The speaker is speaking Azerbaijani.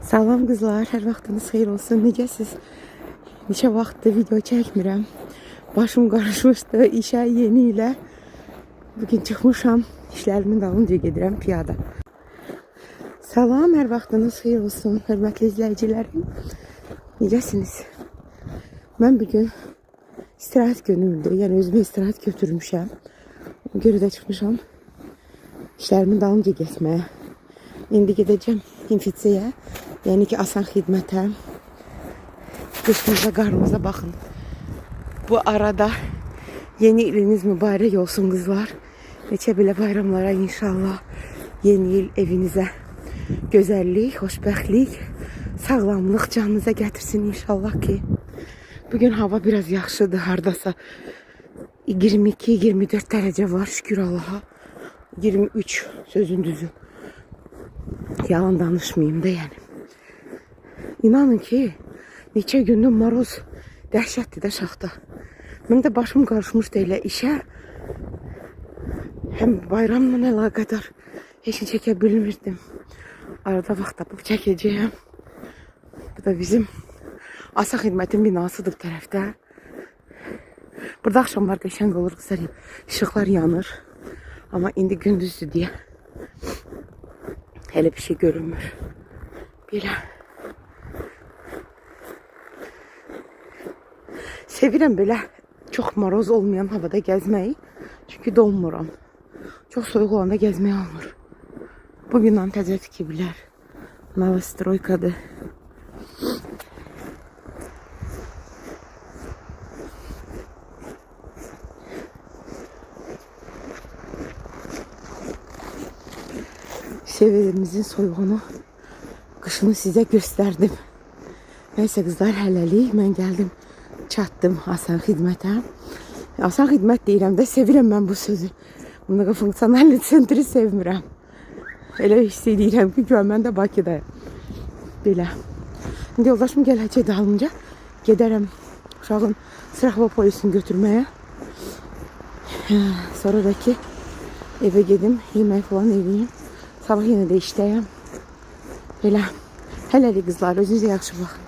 Salam qızlar, hər vaxtınız xeyir olsun. Necəsiz? Neçə vaxtdır video çəkmirəm. Başım qarışmışdı işə yeni ilə. Bugün çıxmışam, işlərimin dalınca gedirəm piyada. Salam, hər vaxtınız xeyir olsun, hörmətli izləyicilərim. Necəsiniz? Mən bugün istirahət günümdür, yəni özümə istirahət götürmüşəm. Ona görə də çıxmışam işlərimin dalınca getməyə. İndi gedəcəm infeksiyaya, yəni ki asan xidmətə. Qışımıza, qarımıza baxın. Bu arada yeni iliniz mübarək olsun qızlar. Neçə belə bayramlara inşallah. Yeni il evinizə gözəllik, xoşbəxtlik, sağlamlıq canınıza gətirsin inşallah ki. Bugün hava biraz yaxşıdır, hardasa 22-24 dərəcə var, şükür Allaha. 23 sözün düzü. Yalan danışmayayım da yəni. İnanın ki, neçə gündür moroz dəhşətdir də şaxta. Mən də başım qarışmışdı elə işə. Həm bayramla əlaqədar heç nə çəkə bilmirdim. Arada vaxt tapıb çəkəcəyəm. Bu da bizim asan xidmətin binasıdır bu tərəfdə. Burada axşamlar qəşəng olur, qızlar, işıqlar yanır. Amma indi gündüzdür deyə hələ bir şey görünmür. Belə. Sevirəm belə çox moroz olmayan havada gəzməyi. Çünki donmuram. Çox soyuq olanda gəzməyi almır. Bu binanın təzə tikiblər. Novostroykadır. Sevirimizin soyuğunu, qışını sizə göstərdim. Nəysə qızlar, hələlik mən gəldim, çatdım asan xidmətə. Asan xidmət deyirəm də, sevirəm mən bu sözü. Bunları funksional sentri sevmirəm. Elə hiss edirəm ki, mən də Bakıdayım. Belə. İndi yoldaşım gələcək dalınca gedərəm uşağın sıraxva polisini götürməyə. Sonra da ki evə gedim, yemək falan edeyim. Sabah yenə də işdəyəm. Belə. Hələlik qızlar, özünüzə yaxşı baxın.